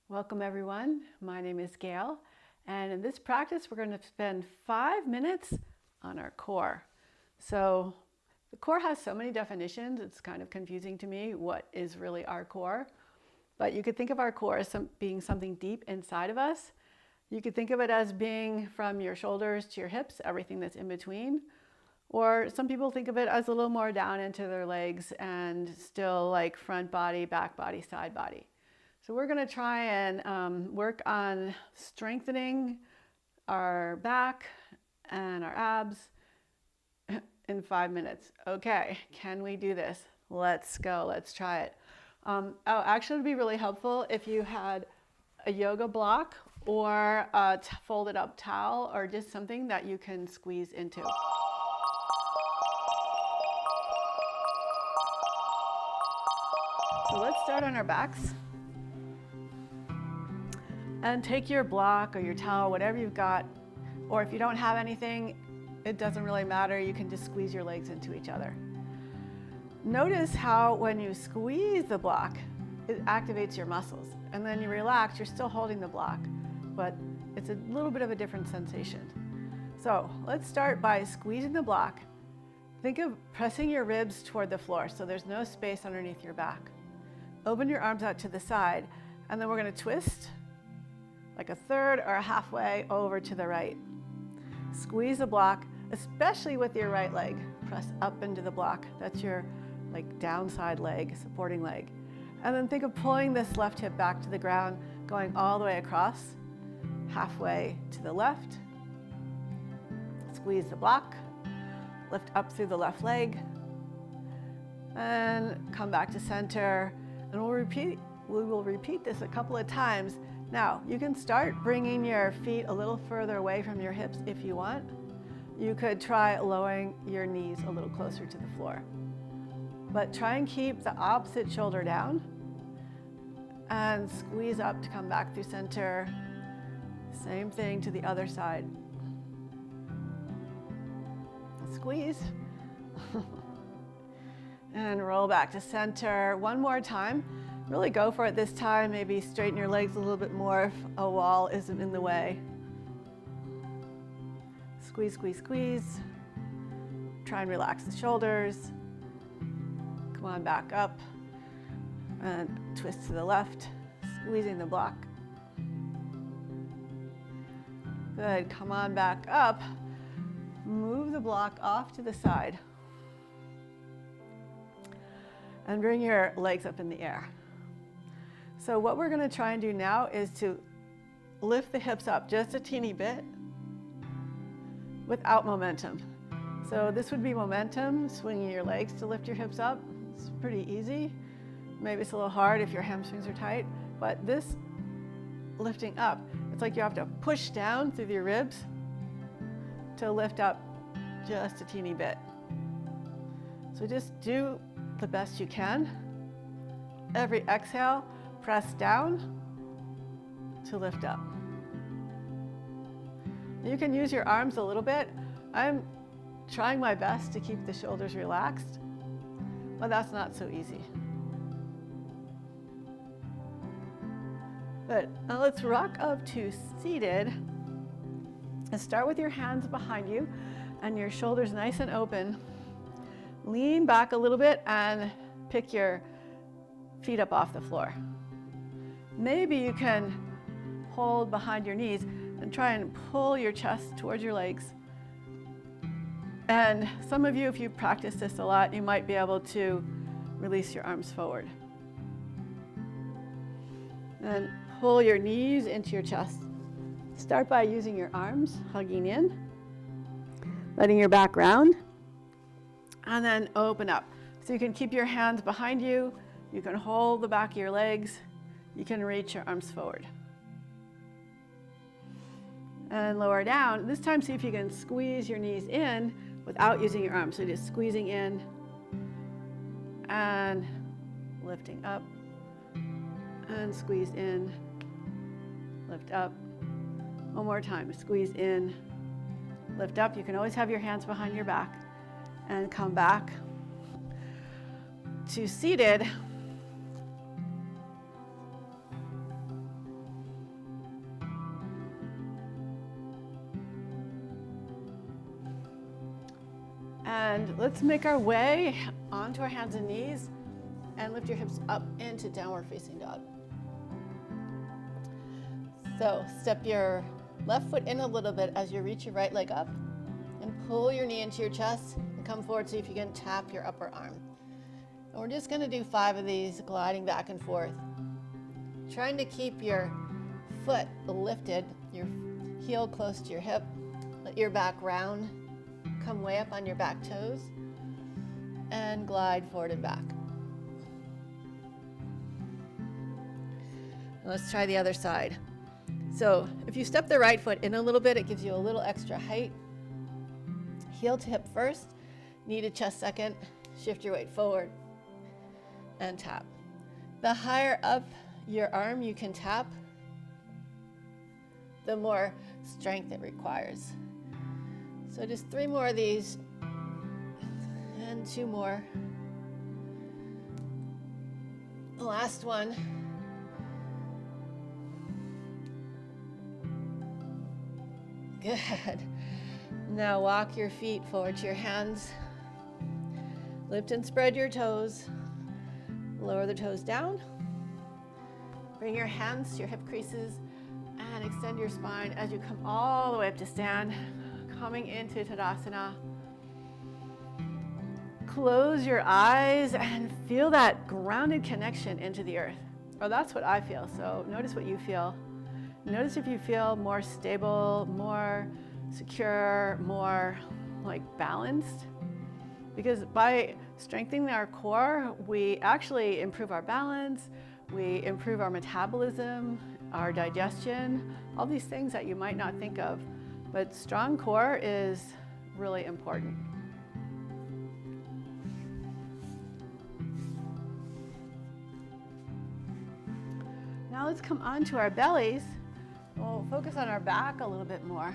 Welcome everyone. My name is Gayle, and in this practice we're going to spend 5 minutes on our core. So the core has so many definitions, it's kind of confusing to me what is really our core. But you could think of our core as being something deep inside of us. You could think of it as being from your shoulders to your hips, everything that's in between. Or some people think of it as a little more down into their legs and still like front body, back body, side body. So we're going to try and work on strengthening our back and our abs in 5 minutes. Okay, can we do this? Let's go. Let's try it. Actually, it would be really helpful if you had a yoga block or a folded up towel or just something that you can squeeze into. So let's start on our backs. And take your block or your towel, whatever you've got, or if you don't have anything, it doesn't really matter. You can just squeeze your legs into each other. Notice how when you squeeze the block, it activates your muscles. And then you relax, you're still holding the block, but it's a little bit of a different sensation. So let's start by squeezing the block. Think of pressing your ribs toward the floor so there's no space underneath your back. Open your arms out to the side, and then we're going to twist like a third or a halfway over to the right. Squeeze the block, especially with your right leg. Press up into the block. That's your like downside leg, supporting leg. And then think of pulling this left hip back to the ground, going all the way across, halfway to the left. Squeeze the block, lift up through the left leg, and come back to center. And we will repeat this a couple of times. Now, you can start bringing your feet a little further away from your hips if you want. You could try lowering your knees a little closer to the floor. But try and keep the opposite shoulder down and squeeze up to come back through center. Same thing to the other side. Squeeze. And roll back to center. One more time. Really go for it this time. Maybe straighten your legs a little bit more if a wall isn't in the way. Squeeze, squeeze, squeeze. Try and relax the shoulders. Come on back up. And twist to the left, squeezing the block. Good, come on back up. Move the block off to the side. And bring your legs up in the air. So what we're going to try and do now is to lift the hips up just a teeny bit without momentum. So this would be momentum, swinging your legs to lift your hips up. It's pretty easy. Maybe it's a little hard if your hamstrings are tight, but this lifting up, it's like you have to push down through your ribs to lift up just a teeny bit. So just do the best you can. Every exhale, press down to lift up. You can use your arms a little bit. I'm trying my best to keep the shoulders relaxed, but that's not so easy. Good. Now let's rock up to seated. And start with your hands behind you and your shoulders nice and open. Lean back a little bit and pick your feet up off the floor. Maybe you can hold behind your knees and try and pull your chest towards your legs. And some of you, if you practice this a lot, you might be able to release your arms forward. And pull your knees into your chest. Start by using your arms, hugging in, letting your back round, and then open up. So you can keep your hands behind you, you can hold the back of your legs, you can reach your arms forward. And lower down. This time see if you can squeeze your knees in without using your arms. So just squeezing in and lifting up and squeeze in, lift up. One more time, squeeze in, lift up. You can always have your hands behind your back and come back to seated. And let's make our way onto our hands and knees and lift your hips up into downward facing dog. So step your left foot in a little bit as you reach your right leg up and pull your knee into your chest and come forward, see if you can tap your upper arm. And we're just gonna do 5 of these, gliding back and forth. Trying to keep your foot lifted, your heel close to your hip, let your back round, come way up on your back toes, and glide forward and back. And let's try the other side. So if you step the right foot in a little bit, it gives you a little extra height. Heel to hip first, knee to chest second, shift your weight forward, and tap. The higher up your arm you can tap, the more strength it requires. So just 3 more of these, and 2 more. The last one. Good. Now walk your feet forward to your hands. Lift and spread your toes. Lower the toes down. Bring your hands to your hip creases and extend your spine as you come all the way up to stand, coming into Tadasana. Close your eyes and feel that grounded connection into the earth. Or that's what I feel, so notice what you feel. Notice if you feel more stable, more secure, more like balanced. Because by strengthening our core, we actually improve our balance, we improve our metabolism, our digestion, all these things that you might not think of. But strong core is really important. Now let's come onto our bellies. We'll focus on our back a little bit more.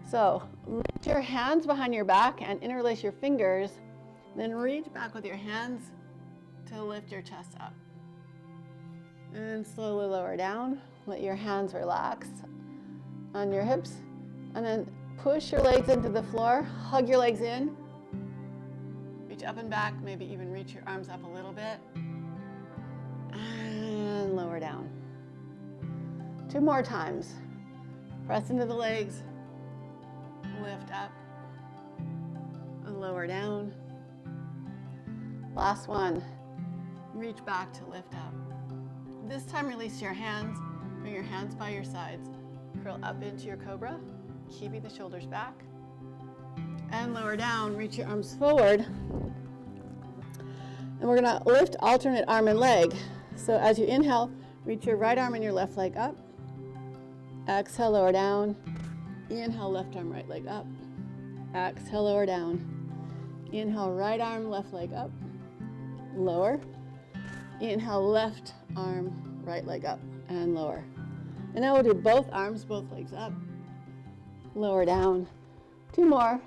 So lift your hands behind your back and interlace your fingers, then reach back with your hands to lift your chest up. And slowly lower down. Let your hands relax on your hips, and then push your legs into the floor, hug your legs in, reach up and back, maybe even reach your arms up a little bit, and lower down. 2 more times. Press into the legs, lift up, and lower down. Last one. Reach back to lift up. This time release your hands, bring your hands by your sides, curl up into your cobra, keeping the shoulders back, and lower down, reach your arms forward. And we're gonna lift alternate arm and leg. So as you inhale, reach your right arm and your left leg up. Exhale, lower down. Inhale, left arm, right leg up. Exhale, lower down. Inhale, right arm, left leg up. Lower. Inhale, left arm, right leg up, and lower. And now we'll do both arms, both legs up. Lower down. 2 more.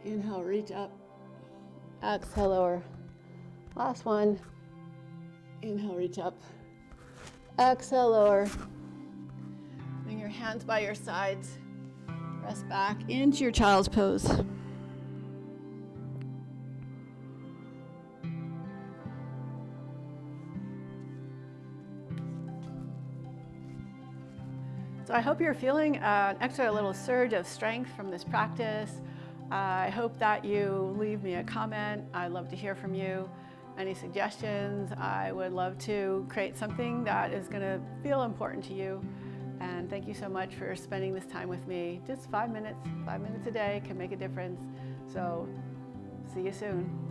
Inhale, reach up. Exhale, lower. Last one. Inhale, reach up. Exhale, lower. Bring your hands by your sides. Press back into your child's pose. So I hope you're feeling an extra little surge of strength from this practice. I hope that you leave me a comment. I'd love to hear from you. Any suggestions? I would love to create something that is going to feel important to you. And thank you so much for spending this time with me. Just 5 minutes a day can make a difference. So see you soon.